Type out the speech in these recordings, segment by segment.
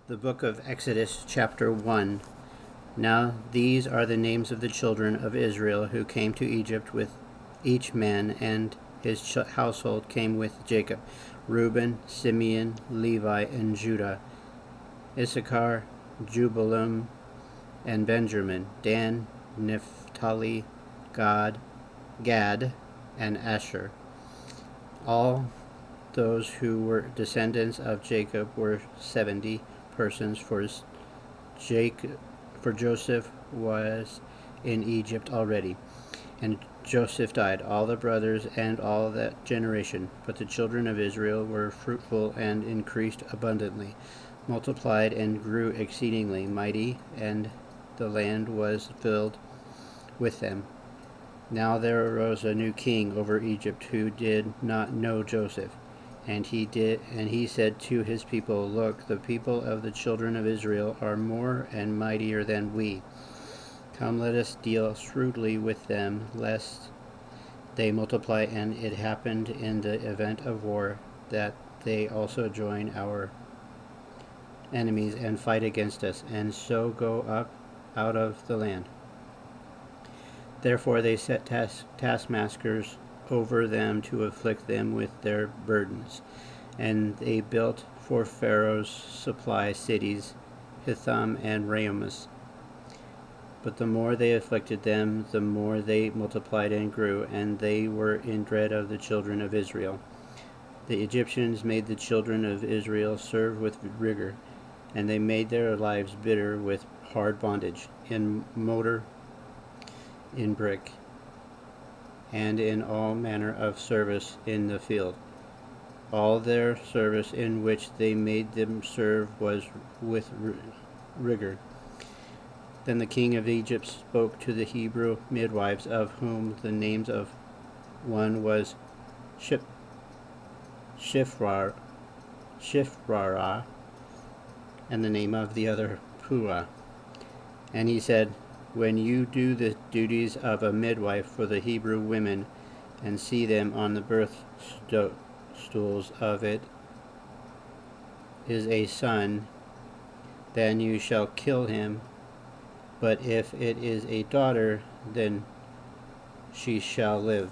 The book of Exodus, chapter 1. Now these are the names of the children of Israel who came to Egypt, with each man and his household came with Jacob: Reuben, Simeon, Levi, and Judah; Issachar, Zebulun, and Benjamin; Dan, Naphtali, Gad, and Asher. All those who were descendants of Jacob were 70 persons, for Joseph was in Egypt already, and Joseph died, all the brothers and all that generation. But the children of Israel were fruitful and increased abundantly, multiplied and grew exceedingly mighty, and the land was filled with them. Now there arose a new king over Egypt who did not know Joseph. And he said to his people, Look, the people of the children of Israel are more and mightier than we. Come, let us deal shrewdly with them, lest they multiply. And it happened in the event of war that they also join our enemies and fight against us, and so go up out of the land. Therefore they set taskmasters over them to afflict them with their burdens. And they built for Pharaoh's supply cities, Pithom and Raamses. But the more they afflicted them, the more they multiplied and grew, and they were in dread of the children of Israel. The Egyptians made the children of Israel serve with rigor, and they made their lives bitter with hard bondage, in mortar, in brick, and in all manner of service in the field. All their service in which they made them serve was with rigor. Then the king of Egypt spoke to the Hebrew midwives, of whom the names of one was Shiphrah, and the name of the other Puah. And he said, When you do the duties of a midwife for the Hebrew women, and see them on the birth stools of it is a son, then you shall kill him. But if it is a daughter, then she shall live.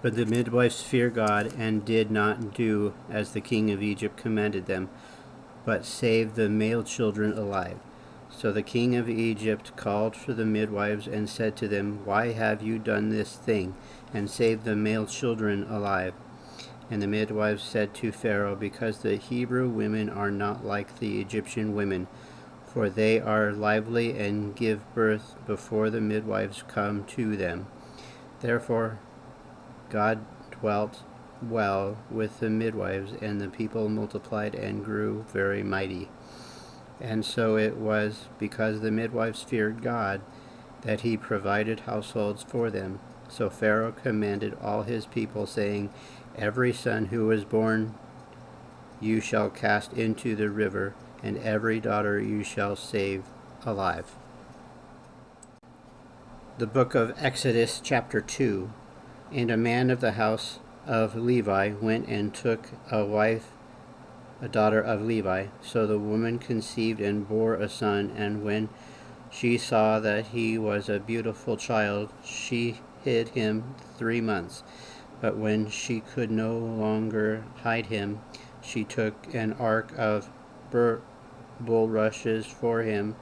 But the midwives feared God, and did not do as the king of Egypt commanded them, but saved the male children alive. So the king of Egypt called for the midwives and said to them, Why have you done this thing, and saved the male children alive? And the midwives said to Pharaoh, Because the Hebrew women are not like the Egyptian women, for they are lively and give birth before the midwives come to them. Therefore God dwelt well with the midwives, and the people multiplied and grew very mighty. And so it was, because the midwives feared God, that he provided households for them. So Pharaoh commanded all his people, saying, Every son who is born you shall cast into the river, and every daughter you shall save alive. The book of Exodus, chapter 2. And a man of the house of Levi went and took a wife, a daughter of Levi. So the woman conceived and bore a son, and when she saw that he was a beautiful child, she hid him 3 months. But when she could no longer hide him, she took an ark of bulrushes for him,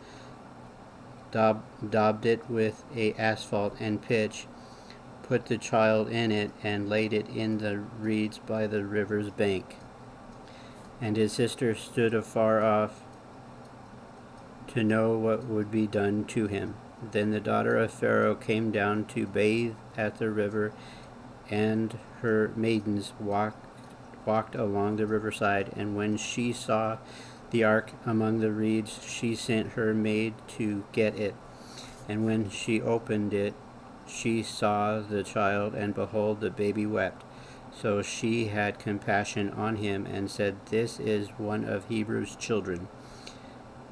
daubed it with asphalt and pitch, put the child in it, and laid it in the reeds by the river's bank. And his sister stood afar off to know what would be done to him. Then the daughter of Pharaoh came down to bathe at the river, and her maidens walked along the riverside. And when she saw the ark among the reeds, she sent her maid to get it. And when she opened it, she saw the child, and behold, the baby wept. So she had compassion on him, and said, This is one of Hebrews' children.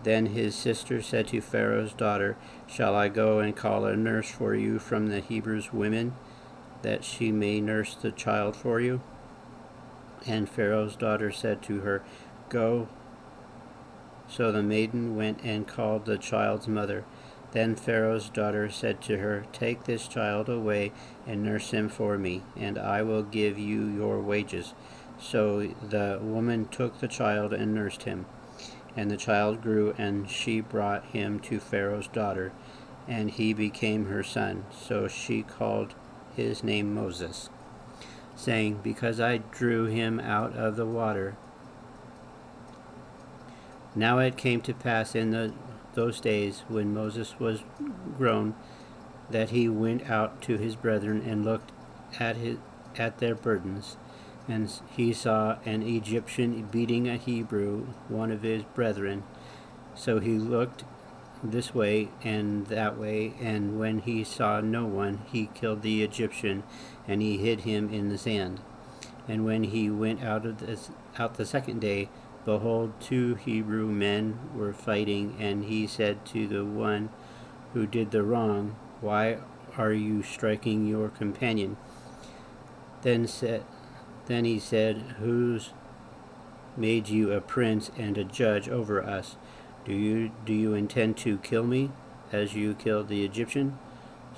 Then his sister said to Pharaoh's daughter, Shall I go and call a nurse for you from the Hebrews' women, that she may nurse the child for you? And Pharaoh's daughter said to her, Go. So the maiden went and called the child's mother. Then Pharaoh's daughter said to her, Take this child away and nurse him for me, and I will give you your wages. So the woman took the child and nursed him. And the child grew, and she brought him to Pharaoh's daughter, and he became her son. So she called his name Moses, saying, Because I drew him out of the water. Now it came to pass in those days, when Moses was grown, that he went out to his brethren and looked at their burdens. And he saw an Egyptian beating a Hebrew, one of his brethren. So he looked this way and that way, and when he saw no one, he killed the Egyptian, and he hid him in the sand. And when he went out the second day, behold, 2 Hebrew men were fighting, and he said to the one who did the wrong, Why are you striking your companion? Then he said, Who's made you a prince and a judge over us? Do you intend to kill me, as you killed the Egyptian?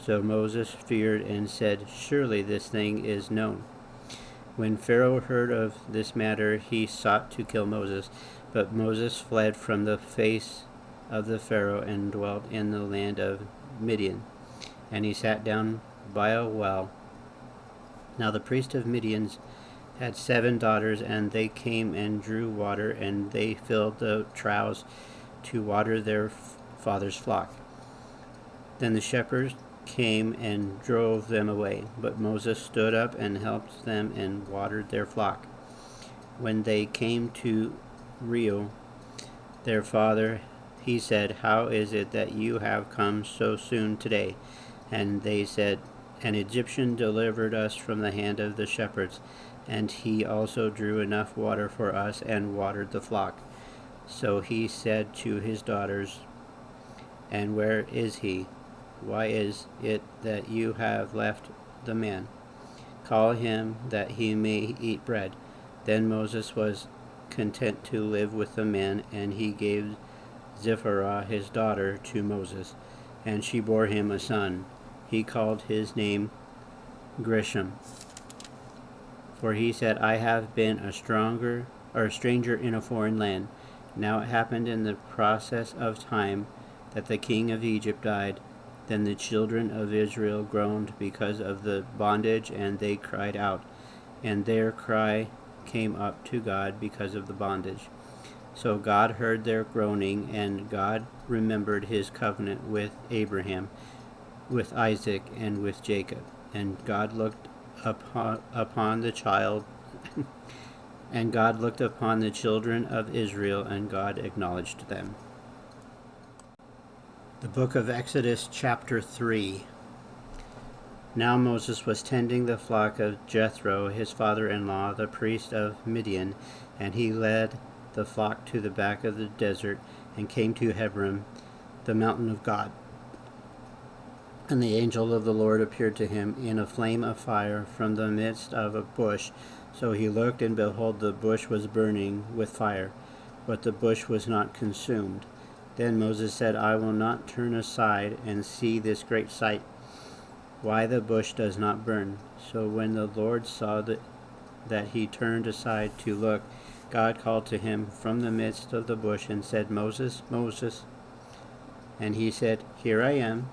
So Moses feared and said, Surely this thing is known. When Pharaoh heard of this matter, he sought to kill Moses. But Moses fled from the face of the Pharaoh and dwelt in the land of Midian. And he sat down by a well. Now the priest of Midian had 7 daughters, and they came and drew water, and they filled the troughs to water their father's flock. Then the shepherds came and drove them away, but Moses stood up and helped them and watered their flock. When they came to Reuel, their father, he said, How is it that you have come so soon today? And they said, An Egyptian delivered us from the hand of the shepherds, and he also drew enough water for us and watered the flock. So he said to his daughters, And where is he? Why is it that you have left the man? Call him, that he may eat bread. Then Moses was content to live with the man, and he gave Zipporah his daughter to Moses, and she bore him a son. He called his name Gershom, for he said, I have been a stranger in a foreign land. Now it happened in the process of time that the king of Egypt died. Then the children of Israel groaned because of the bondage, and they cried out, and their cry came up to God because of the bondage. So God heard their groaning, and God remembered his covenant with Abraham, with Isaac, and with Jacob. And God looked upon the child, and God looked upon the children of Israel, and God acknowledged them. The book of Exodus, chapter 3. Now Moses was tending the flock of Jethro, his father-in-law, the priest of Midian, and he led the flock to the back of the desert and came to Hebron, the mountain of God. And the angel of the Lord appeared to him in a flame of fire from the midst of a bush. So he looked, and behold, the bush was burning with fire, but the bush was not consumed. Then Moses said, I will not turn aside and see this great sight, why the bush does not burn. So when the Lord saw that he turned aside to look, God called to him from the midst of the bush and said, Moses, Moses. And he said, Here I am.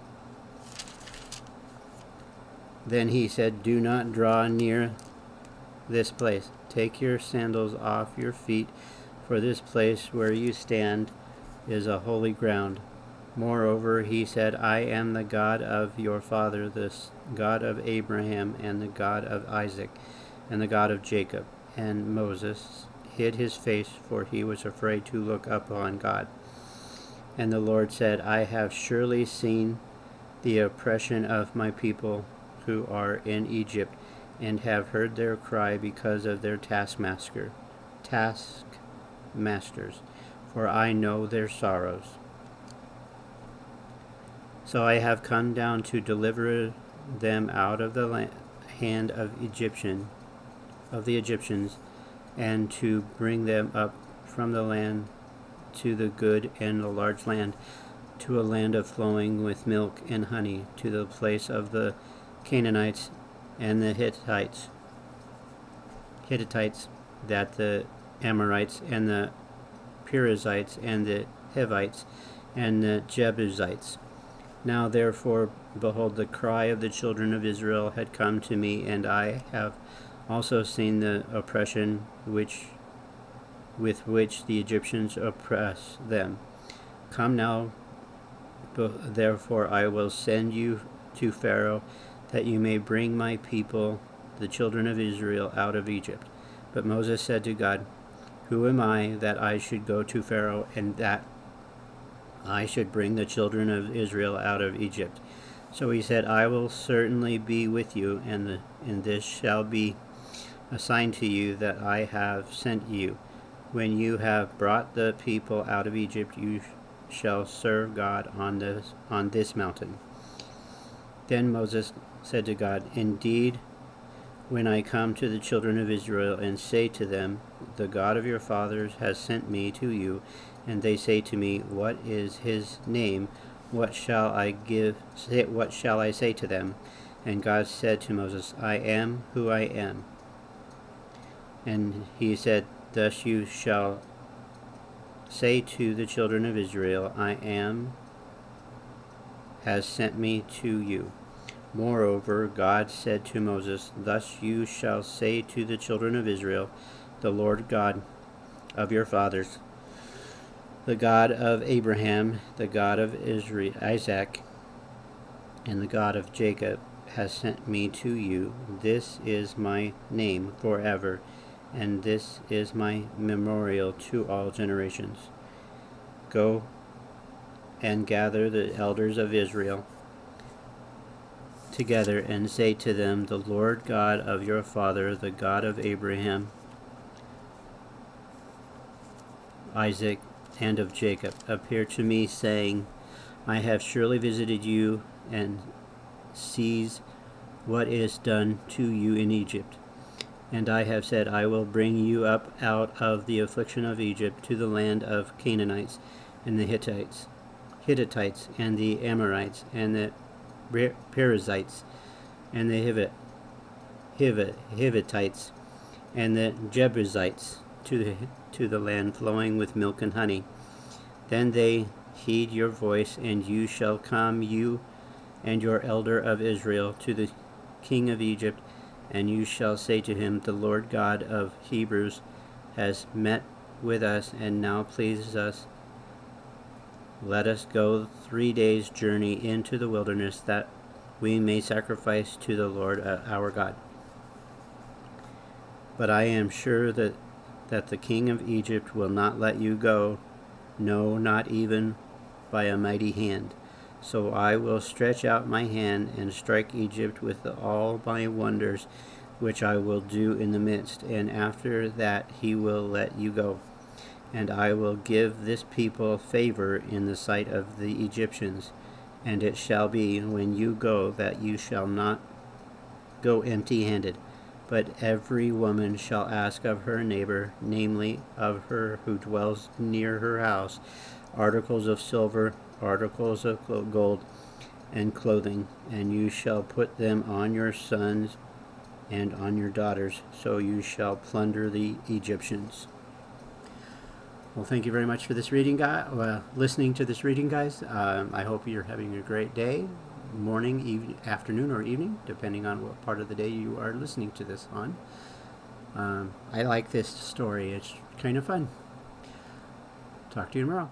Then he said, Do not draw near this place. Take your sandals off your feet, for this place where you stand is a holy ground. Moreover, he said, I am the God of your father, the God of Abraham, and the God of Isaac, and the God of Jacob. And Moses hid his face, for he was afraid to look upon God. And the Lord said, I have surely seen the oppression of my people who are in Egypt, and have heard their cry because of their taskmasters, for I know their sorrows. So I have come down to deliver them out of the hand of the Egyptians, and to bring them up from the land to the good and the large land, to a land of flowing with milk and honey, to the place of the Canaanites and the Hittites, that the Amorites and the Perizzites and the Hivites and the Jebusites. Now therefore, behold, the cry of the children of Israel had come to me, and I have also seen the oppression with which the Egyptians oppress them. Come now, therefore I will send you to Pharaoh, that you may bring my people, the children of Israel, out of Egypt. But Moses said to God, Who am I that I should go to Pharaoh, and that I should bring the children of Israel out of Egypt? So he said, I will certainly be with you, and this shall be a sign to you that I have sent you. When you have brought the people out of Egypt, you shall serve God on this mountain. Then Moses said to God, Indeed, when I come to the children of Israel and say to them, The God of your fathers has sent me to you, and they say to me, What is his name? What shall I say to them? And God said to Moses, I am who I am. And he said, Thus you shall say to the children of Israel, I am has sent me to you. Moreover, God said to Moses, Thus you shall say to the children of Israel, The Lord God of your fathers, the God of Abraham, the God of Isaac, and the God of Jacob, has sent me to you. This is my name forever, and this is my memorial to all generations. Go and gather the elders of Israel together, and say to them, The Lord God of your father, the God of Abraham, Isaac, and of Jacob, appeared to me, saying, I have surely visited you, and sees what is done to you in Egypt. And I have said, I will bring you up out of the affliction of Egypt to the land of Canaanites, and the Hittites, and the Amorites, and the Perizzites, and the Hivitites, and the Jebusites, to the land flowing with milk and honey. Then they heed your voice, and you shall come, you and your elder of Israel, to the king of Egypt, and you shall say to him, The Lord God of Hebrews has met with us, and now pleases us. Let us go 3 days' journey into the wilderness, that we may sacrifice to the Lord our God. But I am sure that the king of Egypt will not let you go, no, not even by a mighty hand. So I will stretch out my hand and strike Egypt with all my wonders, which I will do in the midst, and after that he will let you go. And I will give this people favor in the sight of the Egyptians. And it shall be, when you go, that you shall not go empty-handed, but every woman shall ask of her neighbor, namely of her who dwells near her house, articles of silver, articles of gold, and clothing, and you shall put them on your sons and on your daughters, so you shall plunder the Egyptians. Well, thank you very much for this reading, listening to this reading, guys. I hope you're having a great day, morning, afternoon, or evening, depending on what part of the day you are listening to this on. I like this story. It's kind of fun. Talk to you tomorrow.